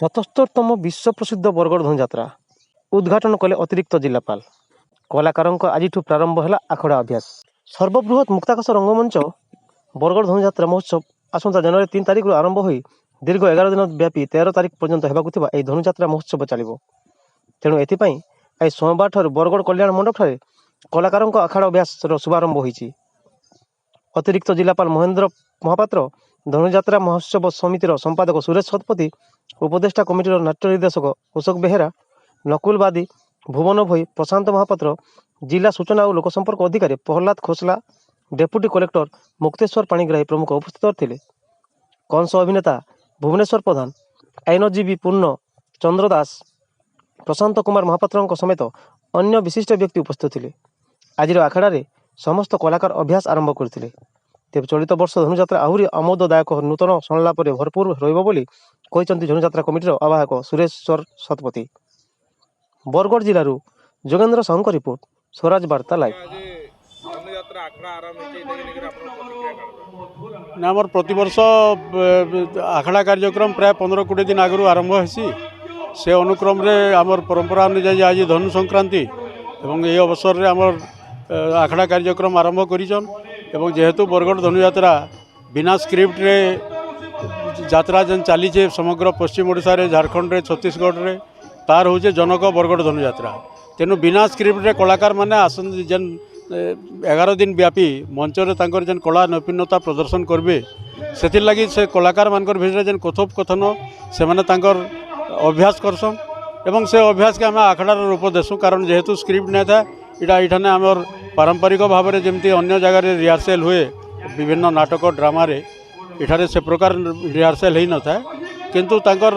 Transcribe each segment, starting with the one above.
सतस्तरतम विश्व प्रसिद्ध बरगढ़ धनुଯାत्रा उद्घाटन कले अतिरिक्त जिलापाल कलाकारों आज प्रारंभ है आखड़ा अभ्यास। सर्वबृहत मुक्ताकाश रंगमंच बरगढ़ धनुଯାत्रा महोत्सव आसंता जनवरी 3 तारिख आरंभ हो दीर्घ 11 दिन व्यापी 13 तारिख पर्यंत होगा यह धनुଯାत्रा महोत्सव चलो। तेणु एपाई आज सोमवार ठार बरगढ़ कल्याण मंडप कलाकारों आखड़ा अभ्यास शुभारंभ होती। अतिरिक्त जिलापाल महेंद्र महापात्र, धनुଯାत्रा महोत्सव समितिर संपादक सुरेश शतपथी, उपदेष्टा कमिटर नाट्य निर्देशक अशोक बेहेरा, नकुल बादी, भुवन भोई, प्रशांत महापात्र, जिला सूचना और लोकसंपर्क अधिकारी प्रहलाद खोसला, डेप्यूटी कलेक्टर मुक्तेश्वर पाणिग्राही प्रमुख उपस्थित थे। कंस अभिनेता भुवनेश्वर प्रधान, आईनजीवी पूर्ण चंद्र दास, प्रशांत कुमार महापात्र समेत अन्य विशिष्ट व्यक्ति उपस्थित थे। आज आखड़ा समस्त कलाकार अभ्यास आरंभ करते। तेज चलित वर्ष धनुଯାत्रा आहरी आमोददायक नूतन संलाप भरपूर रही धनुଯାत्रा कमिटर आवाहक सुरेश्वर शतपथी। बरगढ़ जिलूर जोगेन्द्र साहू रिपोर्ट, स्वराज वार्ता लाइव। आमर प्रतिवर्ष आखड़ा कार्यक्रम प्राय 15-20 दिन आगु आरंभ होसी। से अनुक्रम रे आमर परंपरा अनुजाई आज धनु संक्रांति एवं यह अवसर रे आमर आखड़ा कार्यक्रम आरंभ करिछन। एवं जेहेतु बरगढ़ धनुଯାत्रा बिना स्क्रिप्ट रे यात्रा जेन चलीचे समग्र पश्चिम ओडिशा रे, झारखंड रे, छत्तीसगढ़ रे तार होचे जनक बरगढ़ धनुଯାत्रा। तेणु बिना स्क्रिप्ट रे कलाकार माने आसन जेन 11 दिन व्यापी मंच रे तांकर जेन कला नैपुण्यता प्रदर्शन करबे, सेथिर लागि से कलाकार मानकर भितरे जेन कथोपकथन से माने तांकर अभ्यास करसन एवं से अभ्यास के आम आखड़ार रूप देसुँ। कारण जेहेतु स्क्रिप्ट नहीं था इठाने आमर पारंपरिक भाव में जमती अन्य जगार रिहर्सल हुए विभिन्न नाटक ड्रामा इठारे से प्रकार रिहर्सल हो न था, किंतु तांकर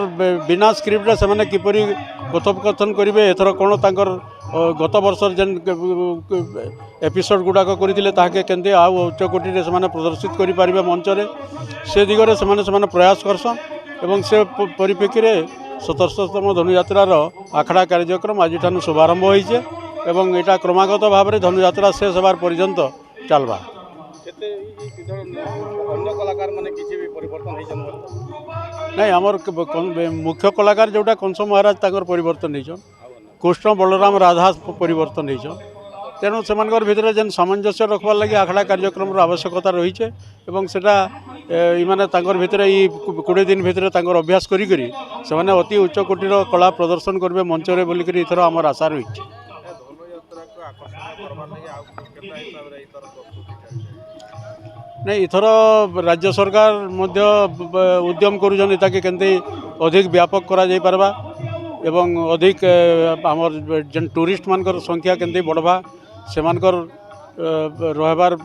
बिना स्क्रिप्ट से माने किपरि कथोपकथन करेंगे एथर कौन तांकर गत वर्ष जेन एपिसोड गुड़ाक करते ताके केंदे आउ उच्चकोटि से प्रदर्शित करें मंच से दिगरे से प्रयास करसन। एवं से परिप्रेक्षी 77तम धनुଯାत्रार आखड़ा कार्यक्रम आज शुभारंभ होइछे एवं एटा क्रमागत भाव में धनुଯାत्रा शेष होबार पर्यंत चलबा। नहीं आमर मुख्य कलाकार जोटा कंस महाराज ताकर परिवर्तन होइछन, कृष्ण बलराम राधा परिवर्तन होइछन। तेणु से भितर जेन सामंजस्य रखबार लगी आखड़ा कार्यक्रम आवश्यकता रही है एवं सेटा इमाने तांकर भितर 20 दिन भितर तांकर अभ्यास करी से माने अति उच्च कोटिर कला प्रदर्शन करेंगे मंच रे बोलिकरी इथर आमर आशा रही है। नहीं इथर राज्य सरकार मध्य उद्यम करुछन ताकि केंते अधिक व्यापक करा जाई परबा एवं अधिक आमर जेन टूरिस्ट मानकर संख्या केंते बढ़वा, सेमानकर रहबार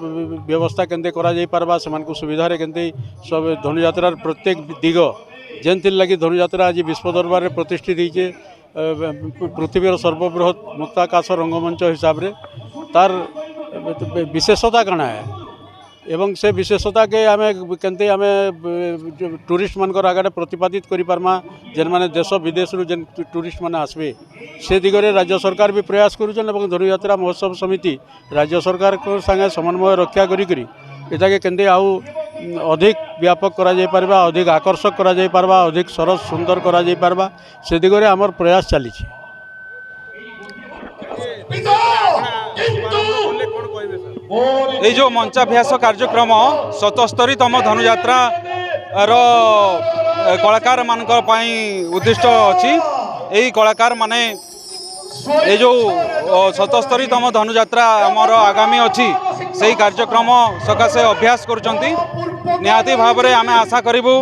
व्यवस्था केंते करा जाई परबा, सेमानकु सुविधा रे केंते सब धनुଯାत्रार प्रत्येक दिग जेनथिर लगी धनुଯାत्रा आज विश्व दरबार रे प्रतिष्ठित होइछे पृथ्वीर सर्वबृहत मुक्ताकाश रंगमंच हिसाब रे तार विशेषता काना है एवं से विशेषता के आम केंते आम टूरिस्ट मानकर आगे प्रतिपादित करि पारमा। जेन माने देश विदेश रु जेन टूरिस्ट माने आसबे से दिगरे राज्य सरकार भी प्रयास करुछन एवं धनुଯାत्रा महोत्सव समिति राज्य सरकार को संगे समन्वय रक्षा करी एटाके केंते आउ अधिक व्यापक करा जाई परबा, अधिक आकर्षक करा जाई परबा, अधिक सरस सुंदर करा जाई परबा, से दिगरे आमर प्रयास चली। ये जो मंचाभ्यास कार्यक्रम 77तम धनुଯାत्रा कलाकार मान उद्दिष्ट अच्छी। यही कलाकार माने ये जो 77तम धनुଯାत्रा आमर आगामी अच्छी से कार्यक्रम सकाशे अभ्यास करुचंती। निहाती भाव में आम आशा करूँ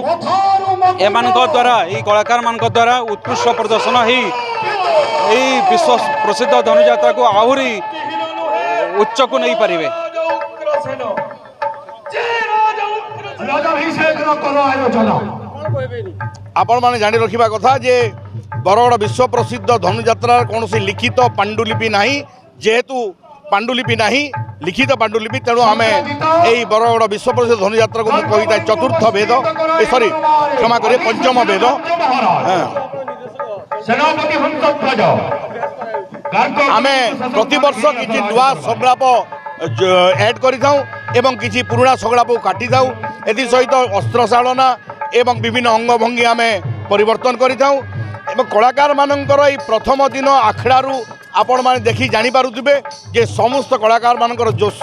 एमान द्वारा ये कलाकार मान द्वारा उत्कृष्ट प्रदर्शन ही विश्व प्रसिद्ध धनुଯାत्रा को आहरी उच्च को नहीं पारे। आपण माने जानी रखिबा कथा जे बरगढ़ विश्व प्रसिद्ध धनुଯାत्रार कौन लिखित पांडुलिपि नहीं, जेहेतु पांडुलिपि नहीं लिखित पांडुलिपि तेणु आम यही बरगढ़ विश्व प्रसिद्ध धनुଯାत्रा को मुझे चतुर्थ वेद सॉरी क्षमा करिए पंचम वेद आम प्रतिवर्ष किसी नुआ संलाप ऐड करें किसी पुराणा संलाप काटी था। एसहित अस्त्रशालना एवं विभिन्न अंगभंगी आम परिवर्तन करिथाउ एवं कलाकार मानकर ई प्रथम दिन आखड़ारू आपण माने देखि जानि पारुथिबे जे समस्त कलाकार मानकर जोश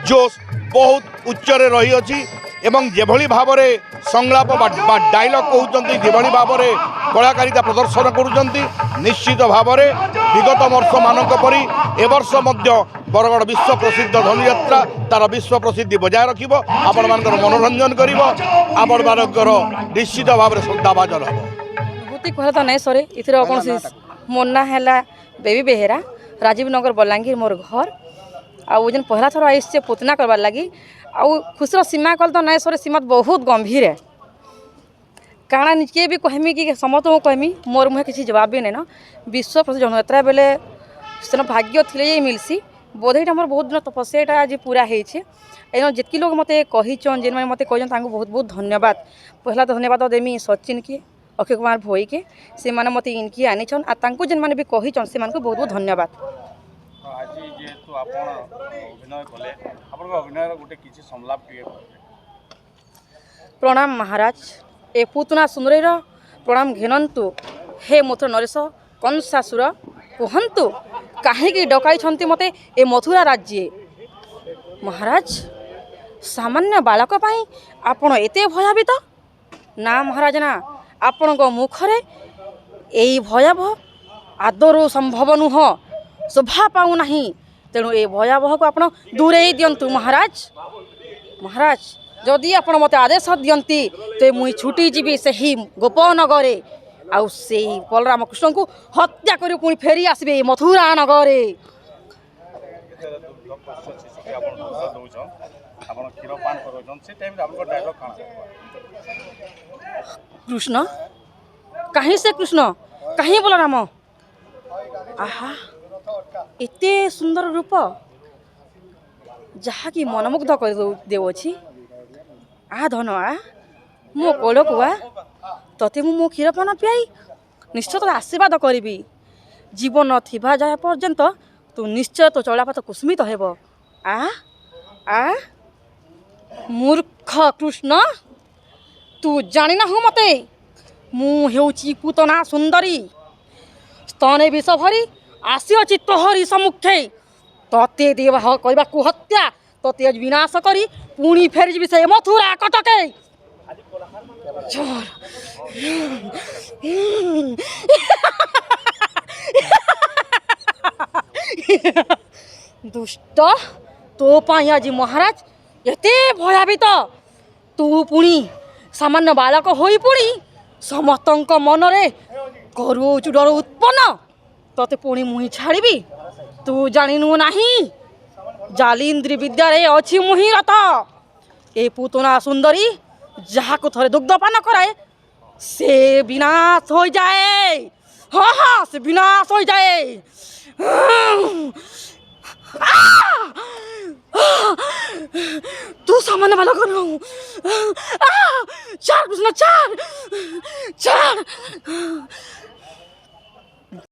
जोश बहुत उच्चरे रही अछि एवं जेभली भावरे संलाप बा डायलॉग कहउचंती जेभली भावरे कलाकारिता प्रदर्शन करूचंती निश्चित भावरे विगत वर्ष मानक परि ए वर्ष मध्य बरगढ़ विश्व प्रसिद्ध धनुयात्रा तार विश्व प्रसिद्धि बजाय रखिब आपण मानकर मनोरंजन करिब आपण मानकर निश्चित भावरे श्रद्धाभाजन हबो। अनुभूति कहले तो नहीं सरे इथर कौन मोर ना है बेबी बेहेरा राजीव नगर बलांगीर मोर घर आउ जेन पहला थर आई से पुतना करवार लगी आउ खुशर सीमा कल तो नहीं सरे सीमा बहुत गंभीर है काଣା निजे भी कहमी कि समस्त को कहमी मोर मुहे किसी जवाब भी नहीं ना विश्व प्रसिद्ध जनयात्रा बेले सेन भाग्य थिले जे मिलसी बोधेटा मोर बहुत दिन तपस्या आज पूरा होइछे एनो जितकी लोग मते कहिचन जेन मते कहजन तांको बहुत बहुत धन्यवाद पहला धन्यवाद देमी सचिन के अक्षय कुमार भोई के से माने मते इनकी आनीछन आ तांको जेन माने भी कहिचन से मानको बहुत बहुत धन्यवाद। आज जेहेतु आपण अभिनय कले आपण अभिनय गोटे किछि संलाप टिके प्रणाम महाराज ए पुतना सुंदरीर प्रणाम घेनंतु हे मोथुर नरेश कंसासुर कहंतु काहेकि डकाई मते ए मथुरा राज्ये महाराज सामान्य बालक पाई आपण एते भयावित ना महाराज ना आपण मुखरे एई भयावह आदर संभव नुह शोभा पाऊ नहीं तेणु ए भयावह को आपण दूरे दियंतु महाराज। महाराज जदि आपण मते आदेश दियंती ते मुई छुटी जीवी सही गोपनगरे आउ से बलराम कृष्ण को हत्या करी पुणी फेरी आसबे मथुरा नगरे। कृष्ण कहीं से कृष्ण कहीं बलराम आहा एते सुंदर रूप जहा कि मनमुग्ध कर देवछि आ धन आ मो कोल को आ तते मो क्षीरपान पियाई निश्चय आशीर्वाद करी जीवन थिबा जाए पर्यंत तू निश्चय तो चलापात कुसुमित हेब आ आ मूर्ख कृष्ण तू जानी ना हूँ मते मु हेउची पुतना सुंदरी स्तने विष भरी आसी तोहरी सम्मुखे तते देवाह कहवा हत्या तते विनाश करी पुणी फेरी जी से मथुरा कटके दुष्ट तो पाई आज महाराज एते भयावित तू पुणी सामान्य बालक होई पुणी समस्त मनरे करुच डर उत्पन्न तते पुणी मुही छाड़बी तू जानिनु नहीं जालिंद्री विद्यारे अच्छी मुही रथ ए पुतना सुंदरी जहाँ को थोड़े दुग्धपान कराए से विनाश हो जाए। हाँ हाँ से विनाश हो जाए। तू सामान्य बालक न चार कृष्ण चार चार